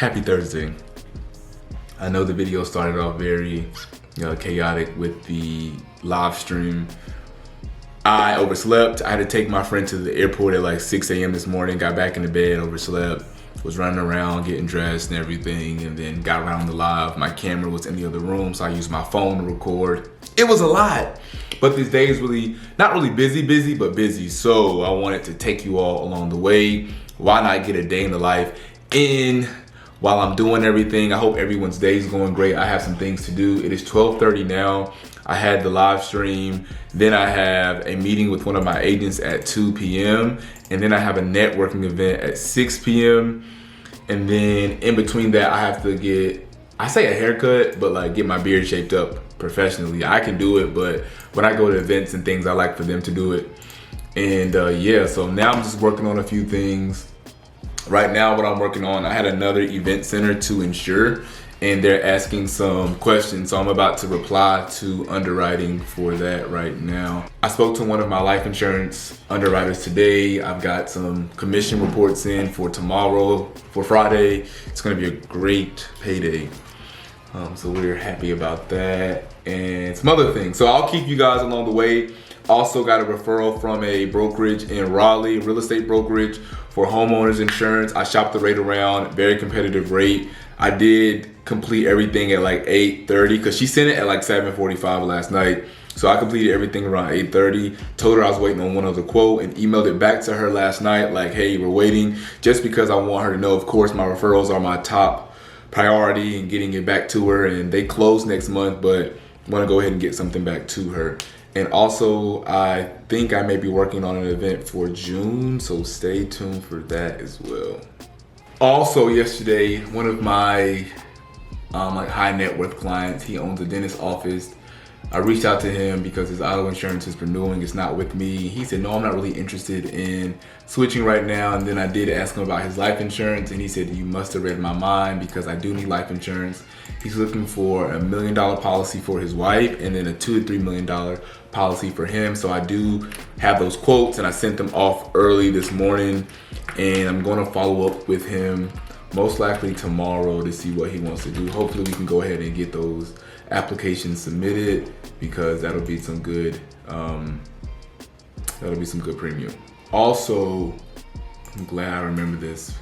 Happy Thursday. I know the video started off very chaotic with the live stream. I overslept. I had to take my friend to the airport at like 6 a.m. this morning, got back into bed, overslept, was running around getting dressed and everything, and then got around the live. My camera was in the other room, so I used my phone to record. It was a lot, but this day is really, not really busy, but busy. So I wanted to take you all along the way. Why not get a day in the life in while I'm doing everything? I hope everyone's day is going great. I have some things to do. It is 12:30 now. I had the live stream, then I have a meeting with one of my agents at 2 p.m. and then I have a networking event at 6 p.m. and then in between that I have to get, I say a haircut, but like get my beard shaped up professionally. I can do it, but when I go to events and things, I like for them to do it. And yeah, so now I'm just working on a few things. Right now, what I'm working on, I had another event center to insure, and they're asking some questions. So I'm about to reply to underwriting for that right now. I spoke to one of my life insurance underwriters today. I've got some commission reports in for tomorrow, for Friday. It's gonna be a great payday. So we're happy about that and some other things. So I'll keep you guys along the way. Also got a referral from a brokerage in Raleigh, real estate brokerage for homeowners insurance. I shopped the rate around, very competitive rate. I did complete everything at like 8:30 because she sent it at like 7:45 last night. So I completed everything around 8:30, told her I was waiting on one other quote and emailed it back to her last night like, hey, we're waiting, just because I want her to know, of course, my referrals are my top priority and getting it back to her, and they close next month, but I want to go ahead and get something back to her. And also, I think I may be working on an event for June, so stay tuned for that as well. Also yesterday, one of my like high net worth clients, he owns a dentist office. I reached out to him because his auto insurance is renewing, it's not with me. He said, no, I'm not really interested in switching right now. And then I did ask him about his life insurance, and he said, you must have read my mind because I do need life insurance. He's looking for $1 million policy for his wife and then a $2 to $3 million policy for him. So I do have those quotes and I sent them off early this morning, and I'm gonna follow up with him most likely tomorrow to see what he wants to do. Hopefully we can go ahead and get those applications submitted because that'll be some good premium. Also, I'm glad I remember this.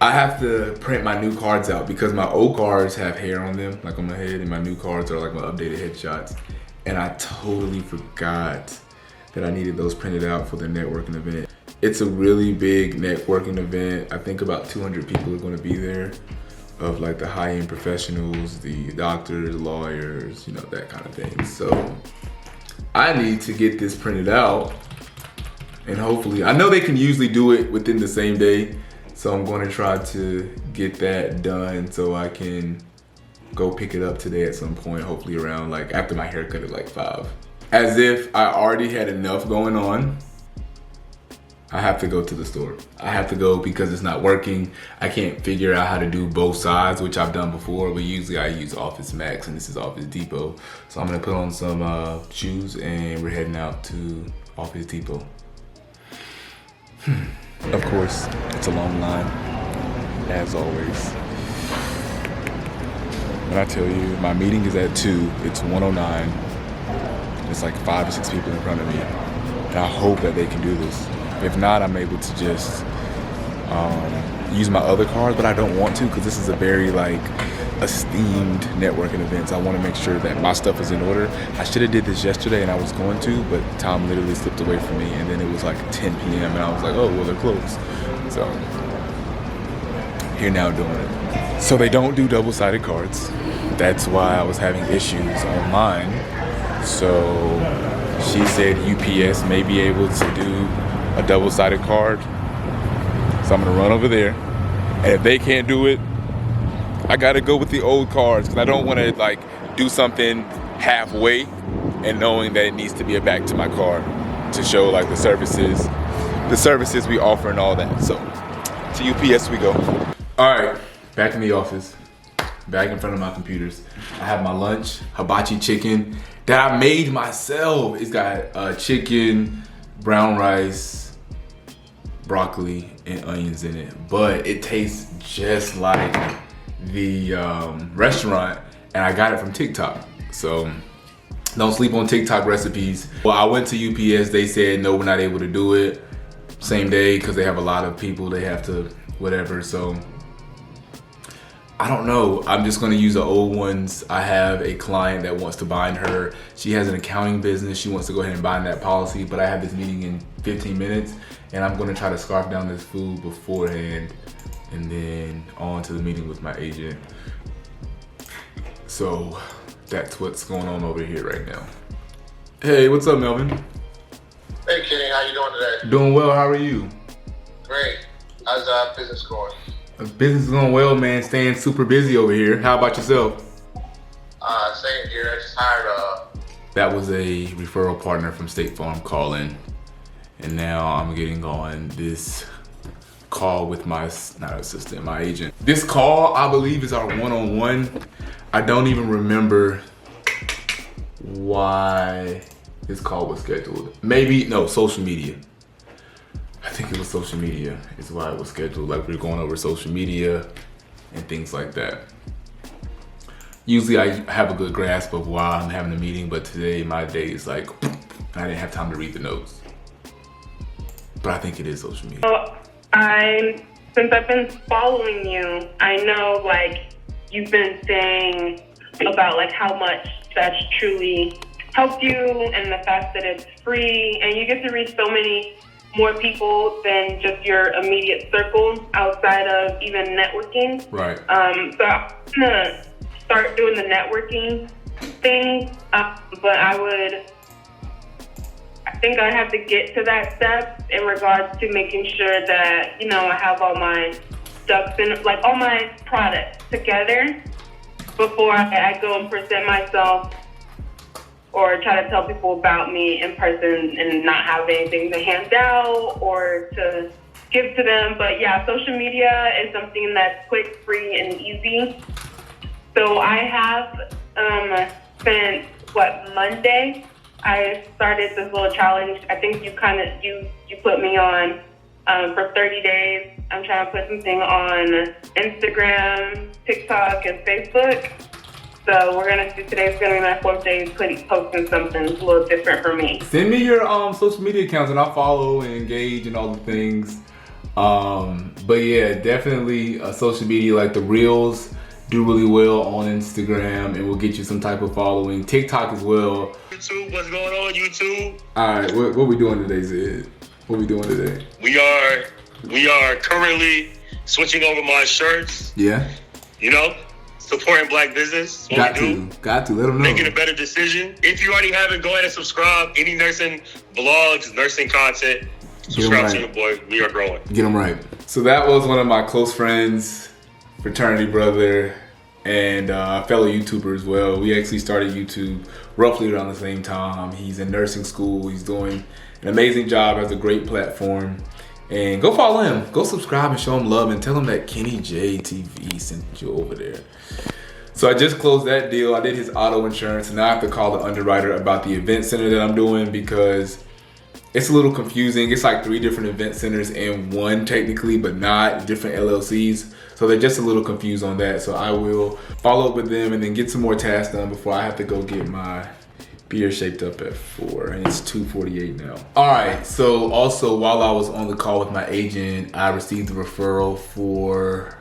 I have to print my new cards out because my old cards have hair on them, like on my head, and my new cards are like my updated headshots. And I totally forgot that I needed those printed out for the networking event. It's a really big networking event. I think about 200 people are gonna be there, of like the high-end professionals, the doctors, lawyers, you know, that kind of thing. So I need to get this printed out, and hopefully, I know they can usually do it within the same day, so I'm gonna try to get that done so I can go pick it up today at some point, hopefully around like after my haircut at like 5. As if I already had enough going on, I have to go to the store. I have to go because it's not working. I can't figure out how to do both sides, which I've done before, but usually I use Office Max and this is Office Depot. So I'm gonna put on some shoes and we're heading out to Office Depot. Of course, it's a long line, as always. When I tell you, my meeting is at 2, it's 1:09. It's like 5 or 6 people in front of me. And I hope that they can do this. If not, I'm able to just use my other card, but I don't want to because this is a very like esteemed networking event. So I want to make sure that my stuff is in order. I should have did this yesterday and I was going to, but time literally slipped away from me. And then it was like 10 p.m. and I was like, oh, well, they're closed. So here now doing it. So they don't do double-sided cards. That's why I was having issues on mine. So she said UPS may be able to do a double-sided card. So I'm gonna run over there. And if they can't do it, I gotta go with the old cards because I don't wanna like do something halfway and knowing that it needs to be a back to my car to show like the services we offer and all that. So to UPS we go. All right, back in the office, back in front of my computers. I have my lunch, hibachi chicken that I made myself. It's got chicken, brown rice, broccoli and onions in it, but it tastes just like the restaurant, and I got it from TikTok. So don't sleep on TikTok recipes. Well, I went to UPS, they said no, we're not able to do it same day because they have a lot of people they have to whatever. So I don't know, I'm just gonna use the old ones. I have a client that wants to bind her. She has an accounting business. She wants to go ahead and bind that policy, but I have this meeting in 15 minutes and I'm gonna try to scarf down this food beforehand and then on to the meeting with my agent. So that's what's going on over here right now. Hey, what's up, Melvin? Hey, Kenny, how you doing today? Doing well, how are you? Great. How's business going? Business is going well, man. Staying super busy over here. How about yourself? Same here. I just hired That was a referral partner from State Farm calling, and now I'm getting on this call with my, not assistant, my agent. This call, I believe, is our one-on-one. I don't even remember why this call was scheduled. Maybe, no, social media. I think it was social media is why it was scheduled. Like, we're going over social media and things like that. Usually I have a good grasp of why I'm having a meeting, but today my day is like, I didn't have time to read the notes. But I think it is social media. So since I've been following you, I know like you've been saying about like how much that's truly helped you and the fact that it's free and you get to reach so many more people than just your immediate circle outside of even networking. Right. So I'm gonna start doing the networking thing, but I think I have to get to that step in regards to making sure that, you know, I have all my ducks in, like all my products together before I go and present myself or try to tell people about me in person and not have anything to hand out or to give to them. But yeah, social media is something that's quick, free, and easy. So I have since Monday, I started this little challenge. I think you put me on for 30 days. I'm trying to put something on Instagram, TikTok, and Facebook. So we're gonna see, today's gonna be my 4th day posting something a little different for me. Send me your social media accounts and I'll follow and engage and all the things. But yeah, definitely social media, like the Reels do really well on Instagram and will get you some type of following. TikTok as well. YouTube, what's going on, YouTube? All right, what we doing today, Zed? What we doing today? We are currently switching over my shirts. Yeah. You know, supporting black business. Got to let them know. Making a better decision. If you already haven't, go ahead and subscribe. Any nursing vlogs, nursing content, subscribe to your boy. We are growing. Get them right. So that was one of my close friends, fraternity brother, and fellow YouTuber as well. We actually started YouTube roughly around the same time. He's in nursing school. He's doing an amazing job, has a great platform. And go follow him. Go subscribe and show him love and tell him that Kenny J TV sent you over there. So I just closed that deal. I did his auto insurance and now I have to call the underwriter about the event center that I'm doing because it's a little confusing. It's like 3 different event centers in one technically, but not different LLCs. So they're just a little confused on that. So I will follow up with them and then get some more tasks done before I have to go get my beer shaped up at 4 and it's 2:48 now. All right, so also while I was on the call with my agent, I received a referral for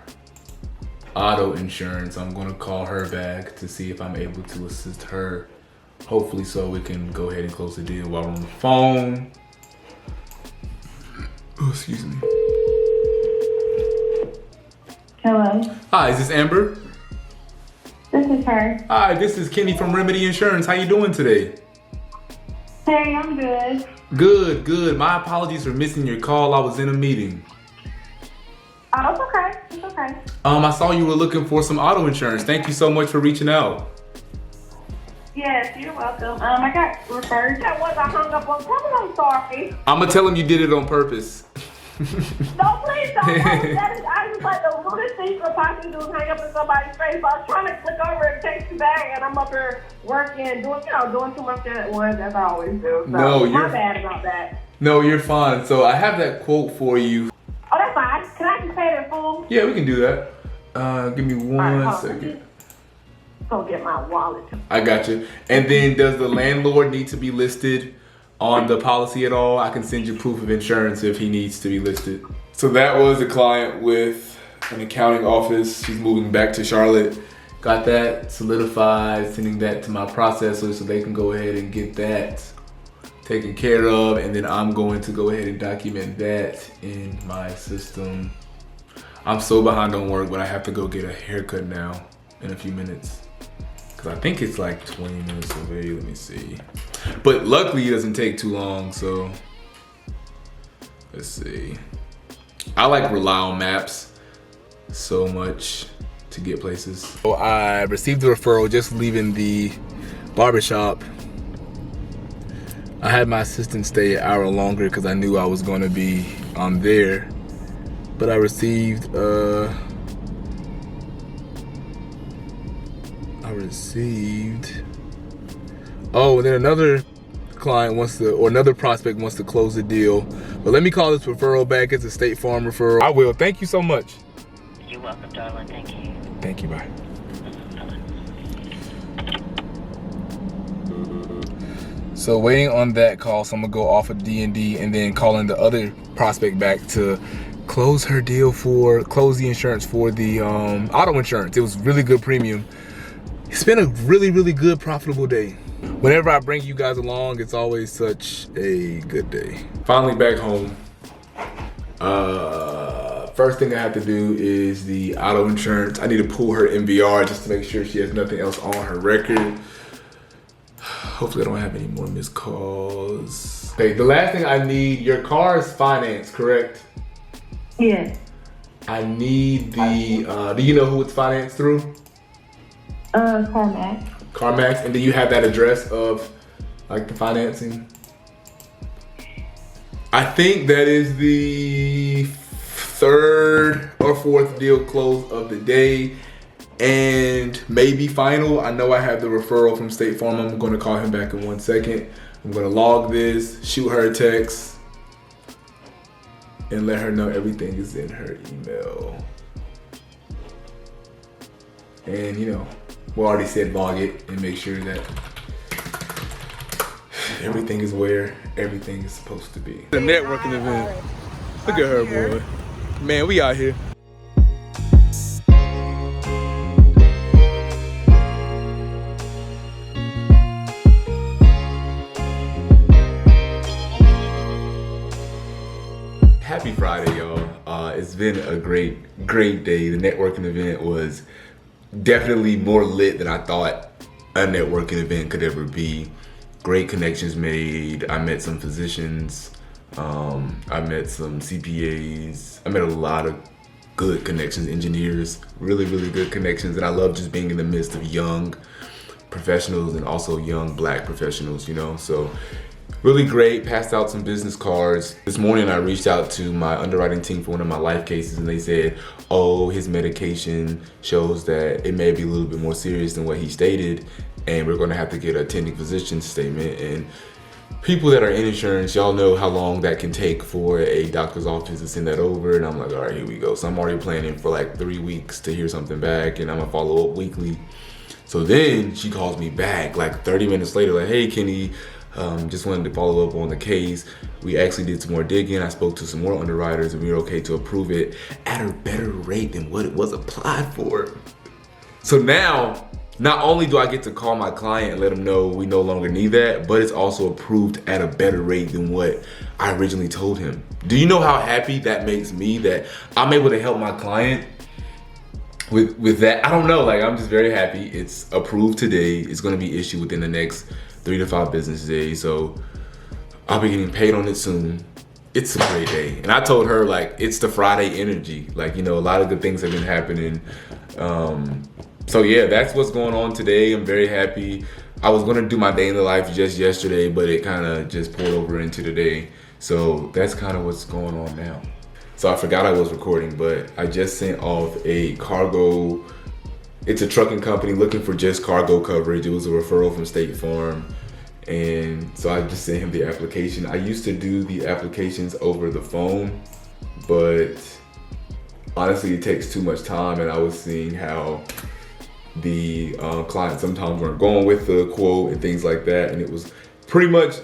auto insurance. I'm gonna call her back to see if I'm able to assist her. Hopefully so we can go ahead and close the deal while we're on the phone. Oh, excuse me. Hello. Hi, is this Amber? This is her. Hi, this is Kenny from Remedy Insurance. How you doing today? Hey, I'm good. Good, good. My apologies for missing your call. I was in a meeting. Oh, it's okay. It's okay. I saw you were looking for some auto insurance. Thank you so much for reaching out. Yes, you're welcome. I got referred. That was I hung up on. I'm sorry. I'm gonna tell him you did it on purpose. No, please don't. I was like the rudest thing you could possibly do is hang up in somebody's face. So I was trying to click over and text you back, and I'm up here working, doing too much at once as I always do. So No, my bad about that. No, you're fine. So I have that quote for you. Oh, that's fine. Can I just pay that full? Yeah, we can do that. Give me one second. Go get my wallet. I got you. And then does the landlord need to be listed on the policy at all? I can send you proof of insurance if he needs to be listed. So that was a client with an accounting office. She's moving back to Charlotte. Got that solidified, sending that to my processor so they can go ahead and get that taken care of. And then I'm going to go ahead and document that in my system. I'm so behind on work, but I have to go get a haircut now in a few minutes. Cause I think it's like 20 minutes away, let me see. But luckily it doesn't take too long, so let's see. I like rely on maps so much to get places. So I received the referral just leaving the barbershop. I had my assistant stay an hour longer because I knew I was gonna be on there. But I received oh, and then another client wants to, or another prospect wants to close the deal. But let me call this referral back. It's a State Farm referral. I will. Thank you so much. You're welcome, darling. Thank you. Thank you. Bye. So waiting on that call, so I'm gonna go off of D&D and then calling the other prospect back to close her deal close the insurance for the auto insurance. It was really good premium. It's been a really, really good, profitable day. Whenever I bring you guys along, it's always such a good day. Finally back home. First thing I have to do is the auto insurance. I need to pull her MVR just to make sure she has nothing else on her record. Hopefully I don't have any more missed calls. Okay, the last thing I need, your car is financed, correct? Yes. I need the, do you know who it's financed through? CarMax. CarMax, and do you have that address of like the financing? I think that is the third or fourth deal close of the day and maybe final. I know I have the referral from State Farm. I'm gonna call him back in 1 second. I'm gonna log this, shoot her a text, and let her know everything is in her email. And you know, we already said log it and make sure that everything is where everything is supposed to be. The networking event. Look at her, boy. Man, we out here. Happy Friday, y'all. It's been a great day. The networking event was definitely more lit than I thought a networking event could ever be. Great connections made. I met some physicians. I met some CPAs. I met a lot of good connections, engineers, really, really good connections. And I love just being in the midst of young professionals and also young Black professionals, you know? So really great. Passed out some business cards. This morning I reached out to my underwriting team for one of my life cases and they said, oh, his medication shows that it may be a little bit more serious than what he stated and we're gonna have to get a attending physician statement. And people that are in insurance, y'all know how long that can take for a doctor's office to send that over. And I'm like, all right, here we go. So I'm already planning for like 3 weeks to hear something back and I'm gonna follow up weekly. So then she calls me back like 30 minutes later, like, hey, Kenny, just wanted to follow up on the case. We actually did some more digging. I spoke to some more underwriters and we were okay to approve it at a better rate than what it was applied for. So now, not only do I get to call my client and let them know we no longer need that, but it's also approved at a better rate than what I originally told him. Do you know how happy that makes me that I'm able to help my client with that? I don't know, like I'm just very happy. It's approved today. It's gonna be issued within the next 3 to 5 business days. So I'll be getting paid on it soon. It's a great day. And I told her like, it's the Friday energy. Like, you know, a lot of good things have been happening. So yeah, that's what's going on today. I'm very happy. I was gonna do my day in the life just yesterday, but it kind of just poured over into today. So that's kind of what's going on now. So I forgot I was recording, but I just sent off a cargo. It's a trucking company looking for just cargo coverage. It was a referral from State Farm. And so I just sent him the application. I used to do the applications over the phone, but honestly, it takes too much time, and I was seeing how the clients sometimes weren't going with the quote and things like that, and it was pretty much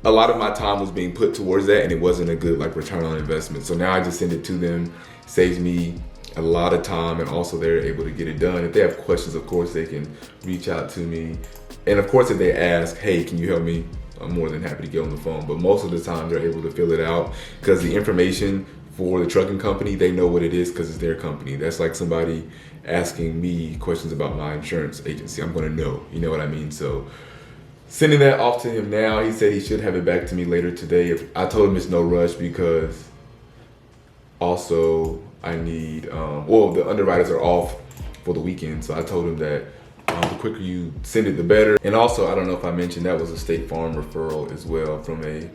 a lot of my time was being put towards that, and it wasn't a good like return on investment. So now I just send it to them, saves me a lot of time, and also they're able to get it done. If they have questions, of course, they can reach out to me. And of course, if they ask, hey, can you help me? I'm more than happy to get on the phone. But most of the time, they're able to fill it out because the information for the trucking company, they know what it is because it's their company. That's like somebody asking me questions about my insurance agency. I'm gonna know, you know what I mean? So sending that off to him now. He said he should have it back to me later today. I told him it's no rush because also I need, well, the underwriters are off for the weekend. So I told him that the quicker you send it, the better. And also, I don't know if I mentioned, that was a State Farm referral as well from a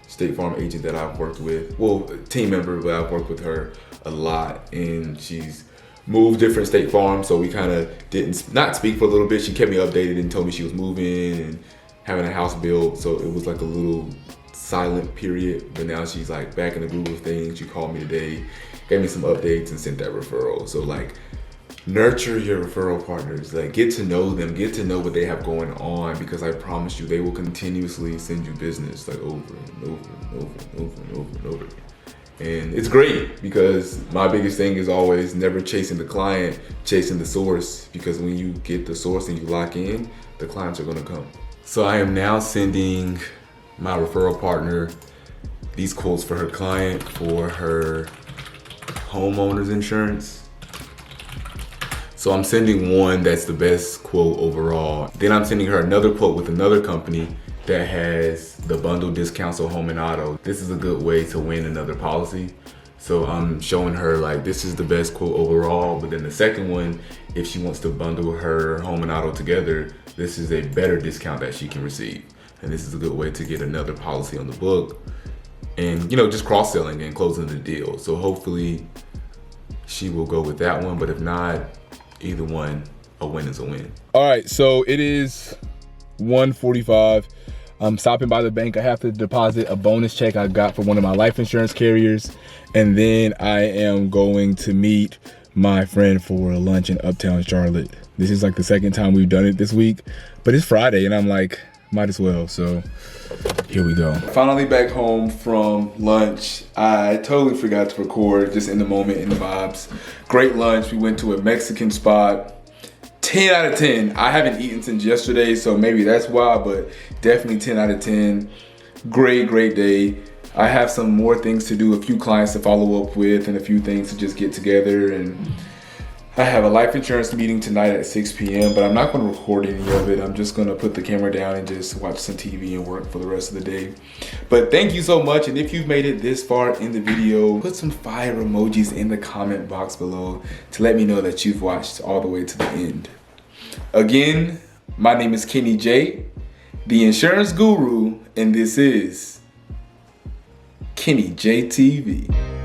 State Farm agent that I've worked with. Well, a team member, but I've worked with her a lot, and she's moved different State Farms, so we kind of didn't not speak for a little bit. She kept me updated and told me she was moving and having a house built, so it was like a little silent period, but now she's like back in the groove of things. She called me today, gave me some updates and sent that referral. So like, nurture your referral partners, like get to know them, get to know what they have going on, because I promise you they will continuously send you business like over and over and over and over and over and over again. And it's great because my biggest thing is always never chasing the client, chasing the source, because when you get the source and you lock in, the clients are gonna come. So I am now sending my referral partner these quotes for her client for her homeowner's insurance. So I'm sending one that's the best quote overall. Then I'm sending her another quote with another company that has the bundle discount, so home and auto. This is a good way to win another policy. So I'm showing her like, this is the best quote overall, but then the second one, if she wants to bundle her home and auto together, this is a better discount that she can receive. And this is a good way to get another policy on the book and, you know, just cross-selling and closing the deal. So hopefully she will go with that one, but if not, either one, a win is a win. All right, so it is 1:45. I'm stopping by the bank. I have to deposit a bonus check I got for one of my life insurance carriers. And then I am going to meet my friend for lunch in Uptown Charlotte. This is like the second time we've done it this week, but it's Friday and I'm like, might as well, so here we go. Finally back home from lunch. I totally forgot to record, just in the moment, in the vibes. Great lunch. We went to a Mexican spot. 10 out of 10. I haven't eaten since yesterday, so maybe that's why, but definitely 10 out of 10. Great, great day. I have some more things to do, a few clients to follow up with, and a few things to just get together. And I have a life insurance meeting tonight at 6 p.m., but I'm not going to record any of it. I'm just going to put the camera down and just watch some TV and work for the rest of the day. But thank you so much. And if you've made it this far in the video, put some fire emojis in the comment box below to let me know that you've watched all the way to the end. Again, my name is Kenny J, the insurance guru, and this is Kenny J TV.